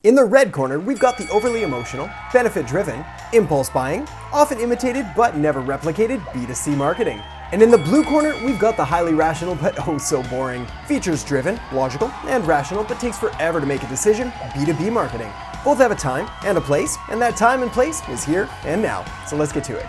In the red corner, we've got the overly emotional, benefit-driven, impulse buying, often imitated but never replicated B2C marketing. And in the blue corner, we've got the highly rational but oh so boring, features-driven, logical, and rational but takes forever to make a decision, B2B marketing. Both have a time and a place, and that time and place is here and now. So let's get to it.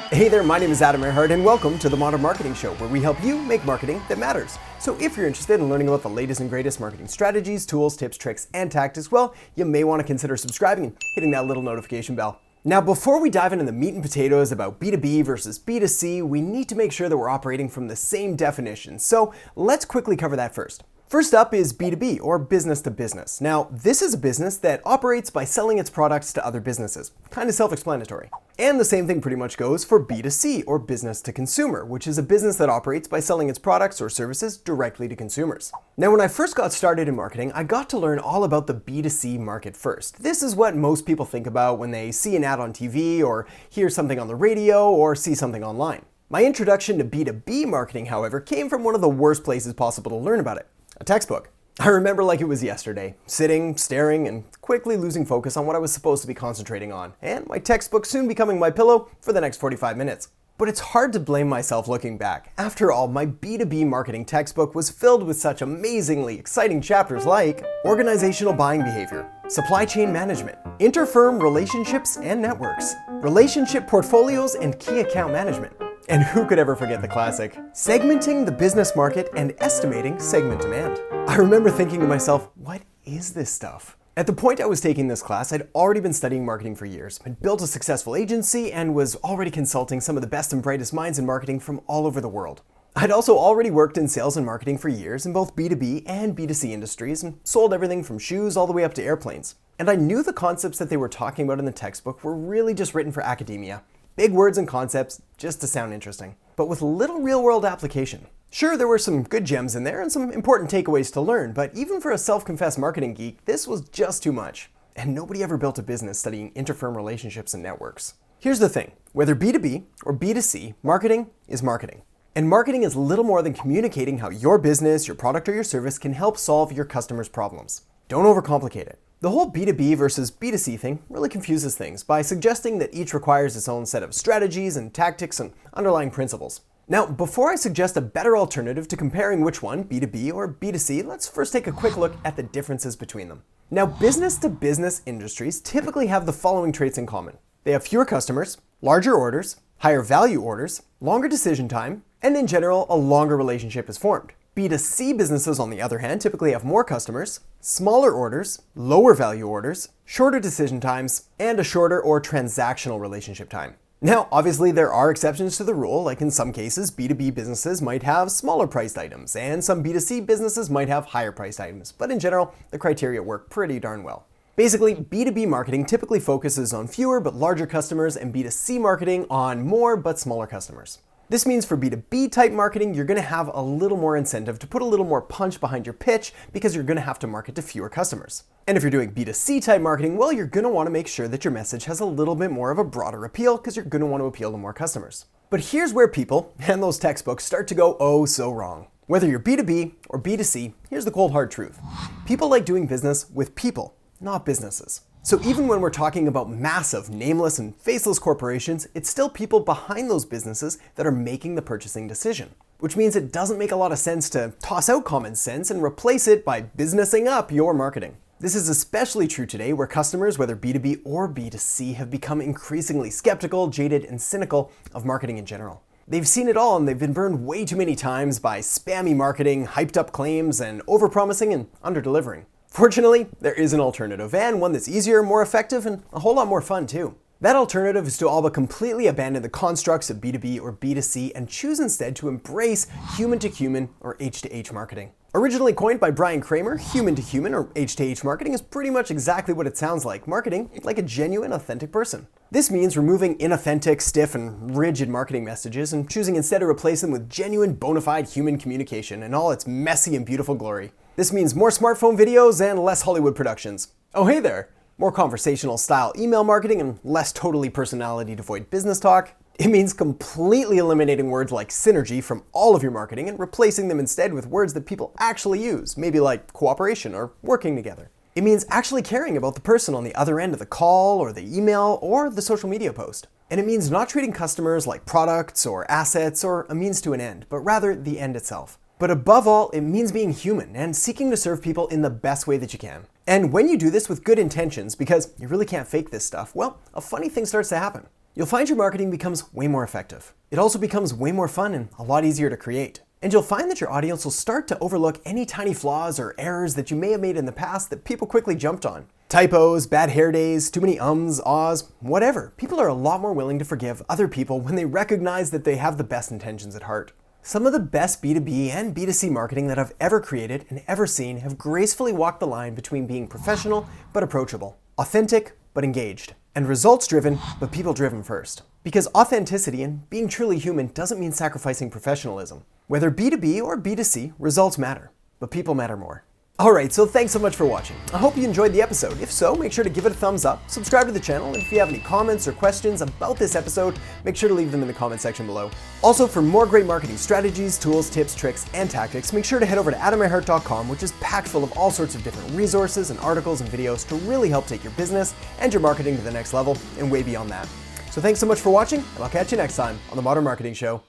Hey there, my name is Erhart and welcome to the Modern Marketing Show, where we help you make marketing that matters. So if you're interested in learning about the latest and greatest marketing strategies, tools, tips, tricks, and tactics, well, you may want to consider subscribing and hitting that little notification bell. Now, before we dive into the meat and potatoes about B2B versus B2C, we need to make sure that we're operating from the same definition. So let's quickly cover that first. First up is B2B, or business to business. Now, this is a business that operates by selling its products to other businesses. Kind of self-explanatory. And the same thing pretty much goes for B2C, or business to consumer, which is a business that operates by selling its products or services directly to consumers. Now, when I first got started in marketing, I got to learn all about the B2C market first. This is what most people think about when they see an ad on TV, or hear something on the radio, or see something online. My introduction to B2B marketing, however, came from one of the worst places possible to learn about it. A textbook. I remember like it was yesterday, sitting, staring, and quickly losing focus on what I was supposed to be concentrating on, and my textbook soon becoming my pillow for the next 45 minutes. But it's hard to blame myself looking back. After all, my B2B marketing textbook was filled with such amazingly exciting chapters like organizational buying behavior, supply chain management, interfirm relationships and networks, relationship portfolios and key account management. And who could ever forget the classic, segmenting the business market and estimating segment demand. I remember thinking to myself, what is this stuff? At the point I was taking this class, I'd already been studying marketing for years, had built a successful agency, and was already consulting some of the best and brightest minds in marketing from all over the world. I'd also already worked in sales and marketing for years in both B2B and B2C industries and sold everything from shoes all the way up to airplanes. And I knew the concepts that they were talking about in the textbook were really just written for academia. Big words and concepts just to sound interesting, but with little real-world application. Sure, there were some good gems in there and some important takeaways to learn, but even for a self-confessed marketing geek, this was just too much. And nobody ever built a business studying interfirm relationships and networks. Here's the thing, whether B2B or B2C, marketing is marketing. And marketing is little more than communicating how your business, your product, or your service can help solve your customers' problems. Don't overcomplicate it. The whole B2B versus B2C thing really confuses things by suggesting that each requires its own set of strategies and tactics and underlying principles. Now, before I suggest a better alternative to comparing which one, B2B or B2C, let's first take a quick look at the differences between them. Now, business-to-business industries typically have the following traits in common. They have fewer customers, larger orders, higher value orders, longer decision time, and in general, a longer relationship is formed. B2C businesses, on the other hand, typically have more customers, smaller orders, lower value orders, shorter decision times, and a shorter or transactional relationship time. Now, obviously there are exceptions to the rule, like in some cases, B2B businesses might have smaller priced items, and some B2C businesses might have higher priced items, but in general, the criteria work pretty darn well. Basically, B2B marketing typically focuses on fewer but larger customers, and B2C marketing on more but smaller customers. This means for B2B type marketing, you're going to have a little more incentive to put a little more punch behind your pitch because you're going to have to market to fewer customers. And if you're doing B2C type marketing, well, you're going to want to make sure that your message has a little bit more of a broader appeal because you're going to want to appeal to more customers. But here's where people and those textbooks start to go oh so wrong. Whether you're B2B or B2C, here's the cold hard truth. People like doing business with people, not businesses. So even when we're talking about massive, nameless and faceless corporations, it's still people behind those businesses that are making the purchasing decision. Which means it doesn't make a lot of sense to toss out common sense and replace it by businessing up your marketing. This is especially true today where customers, whether B2B or B2C, have become increasingly skeptical, jaded, and cynical of marketing in general. They've seen it all and they've been burned way too many times by spammy marketing, hyped up claims, and overpromising and under-delivering. Fortunately, there is an alternative, and one that's easier, more effective, and a whole lot more fun too. That alternative is to all but completely abandon the constructs of B2B or B2C and choose instead to embrace human-to-human or H-to-H marketing. Originally coined by Brian Kramer, human-to-human or H-to-H marketing is pretty much exactly what it sounds like, marketing like a genuine, authentic person. This means removing inauthentic, stiff, and rigid marketing messages and choosing instead to replace them with genuine, bona fide human communication in all its messy and beautiful glory. This means more smartphone videos and less Hollywood productions. Oh hey there! More conversational style email marketing and less totally personality devoid business talk. It means completely eliminating words like synergy from all of your marketing and replacing them instead with words that people actually use, maybe like cooperation or working together. It means actually caring about the person on the other end of the call or the email or the social media post. And it means not treating customers like products or assets or a means to an end, but rather the end itself. But above all, it means being human and seeking to serve people in the best way that you can. And when you do this with good intentions, because you really can't fake this stuff, well, a funny thing starts to happen. You'll find your marketing becomes way more effective. It also becomes way more fun and a lot easier to create. And you'll find that your audience will start to overlook any tiny flaws or errors that you may have made in the past that people quickly jumped on. Typos, bad hair days, too many ums, ahs, whatever. People are a lot more willing to forgive other people when they recognize that they have the best intentions at heart. Some of the best B2B and B2C marketing that I've ever created and ever seen have gracefully walked the line between being professional but approachable, authentic but engaged, and results-driven but people-driven first. Because authenticity and being truly human doesn't mean sacrificing professionalism. Whether B2B or B2C, results matter, but people matter more. Alright, so thanks so much for watching. I hope you enjoyed the episode. If so, make sure to give it a thumbs up, subscribe to the channel, and if you have any comments or questions about this episode, make sure to leave them in the comment section below. Also, for more great marketing strategies, tools, tips, tricks, and tactics, make sure to head over to AdamErhart.com, which is packed full of all sorts of different resources and articles and videos to really help take your business and your marketing to the next level and way beyond that. So thanks so much for watching, and I'll catch you next time on The Modern Marketing Show.